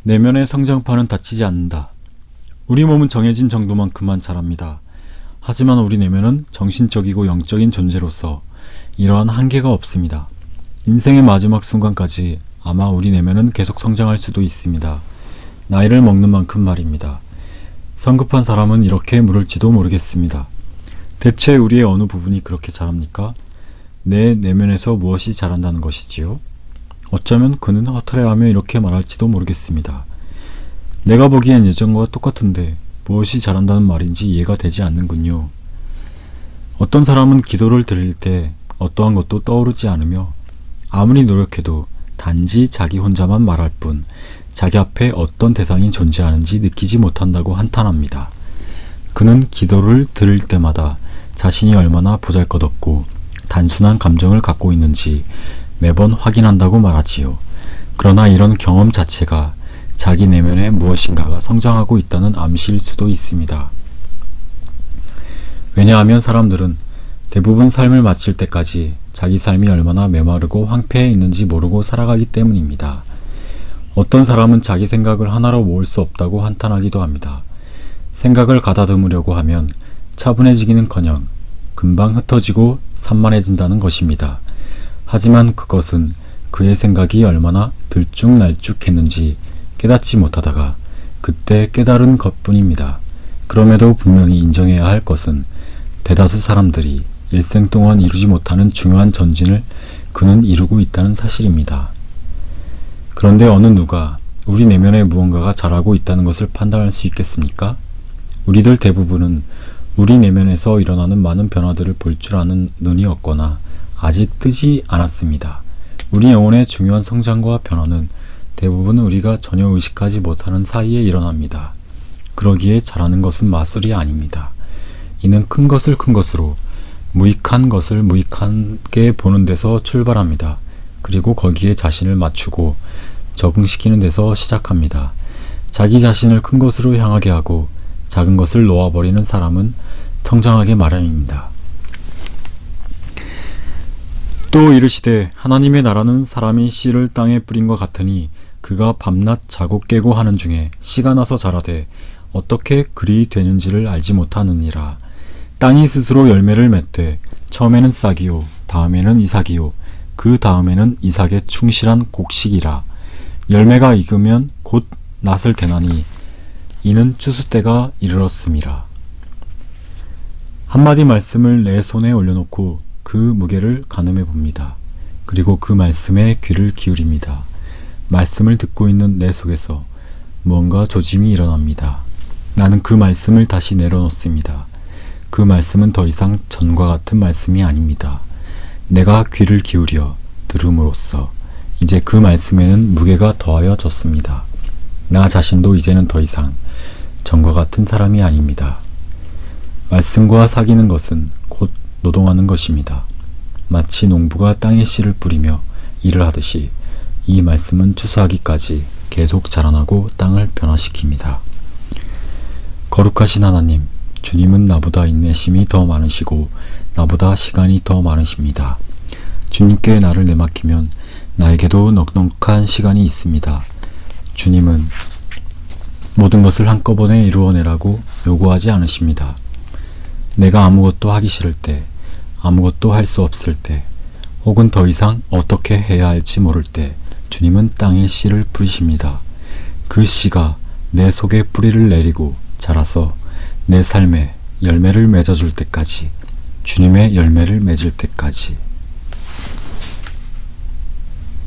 내면의 성장판은 다치지 않는다. 우리 몸은 정해진 정도만큼만 자랍니다. 하지만 우리 내면은 정신적이고 영적인 존재로서 이러한 한계가 없습니다. 인생의 마지막 순간까지 아마 우리 내면은 계속 성장할 수도 있습니다. 나이를 먹는 만큼 말입니다. 성급한 사람은 이렇게 물을지도 모르겠습니다. 대체 우리의 어느 부분이 그렇게 자랍니까? 내 내면에서 무엇이 자란다는 것이지요? 어쩌면 그는 허탈해하며 이렇게 말할지도 모르겠습니다. 내가 보기엔 예전과 똑같은데 무엇이 자란다는 말인지 이해가 되지 않는군요. 어떤 사람은 기도를 드릴 때 어떠한 것도 떠오르지 않으며 아무리 노력해도 단지 자기 혼자만 말할 뿐 자기 앞에 어떤 대상이 존재하는지 느끼지 못한다고 한탄합니다. 그는 기도를 드릴 때마다 자신이 얼마나 보잘것없고 단순한 감정을 갖고 있는지 매번 확인한다고 말하지요. 그러나 이런 경험 자체가 자기 내면에 무엇인가가 성장하고 있다는 암시일 수도 있습니다. 왜냐하면 사람들은 대부분 삶을 마칠 때까지 자기 삶이 얼마나 메마르고 황폐해 있는지 모르고 살아가기 때문입니다. 어떤 사람은 자기 생각을 하나로 모을 수 없다고 한탄하기도 합니다. 생각을 가다듬으려고 하면 차분해지기는커녕 금방 흩어지고 산만해진다는 것입니다. 하지만 그것은 그의 생각이 얼마나 들쭉날쭉했는지 깨닫지 못하다가 그때 깨달은 것뿐입니다. 그럼에도 분명히 인정해야 할 것은 대다수 사람들이 일생 동안 이루지 못하는 중요한 전진을 그는 이루고 있다는 사실입니다. 그런데 어느 누가 우리 내면에 무언가가 자라고 있다는 것을 판단할 수 있겠습니까? 우리들 대부분은 우리 내면에서 일어나는 많은 변화들을 볼 줄 아는 눈이 없거나 아직 뜨지 않았습니다. 우리 영혼의 중요한 성장과 변화는 대부분 우리가 전혀 의식하지 못하는 사이에 일어납니다. 그러기에 자라는 것은 마술이 아닙니다. 이는 큰 것을 큰 것으로, 무익한 것을 무익하게 보는 데서 출발합니다. 그리고 거기에 자신을 맞추고 적응시키는 데서 시작합니다. 자기 자신을 큰 것으로 향하게 하고 작은 것을 놓아버리는 사람은 성장하기 마련입니다. 또 이르시되 하나님의 나라는 사람이 씨를 땅에 뿌린 것 같으니 그가 밤낮 자고 깨고 하는 중에 씨가 나서 자라되 어떻게 그리 되는지를 알지 못하느니라. 땅이 스스로 열매를 맺되 처음에는 싹이요 다음에는 이삭이요 그 다음에는 이삭의 충실한 곡식이라. 열매가 익으면 곧 낫을 대나니 이는 추수 때가 이르렀음이라. 한마디 말씀을 내 손에 올려놓고 그 무게를 가늠해 봅니다. 그리고 그 말씀에 귀를 기울입니다. 말씀을 듣고 있는 내 속에서 무언가 조짐이 일어납니다. 나는 그 말씀을 다시 내려놓습니다. 그 말씀은 더 이상 전과 같은 말씀이 아닙니다. 내가 귀를 기울여 들음으로써 이제 그 말씀에는 무게가 더하여졌습니다. 나 자신도 이제는 더 이상 전과 같은 사람이 아닙니다. 말씀과 사귀는 것은 곧 노동하는 것입니다. 마치 농부가 땅에 씨를 뿌리며 일을 하듯이 이 말씀은 추수하기까지 계속 자라나고 땅을 변화시킵니다. 거룩하신 하나님, 주님은 나보다 인내심이 더 많으시고 나보다 시간이 더 많으십니다. 주님께 나를 내맡기면 나에게도 넉넉한 시간이 있습니다. 주님은 모든 것을 한꺼번에 이루어내라고 요구하지 않으십니다. 내가 아무것도 하기 싫을 때, 아무것도 할 수 없을 때, 혹은 더 이상 어떻게 해야 할지 모를 때 주님은 땅에 씨를 뿌리십니다. 그 씨가 내 속에 뿌리를 내리고 자라서 내 삶에 열매를 맺어줄 때까지, 주님의 열매를 맺을 때까지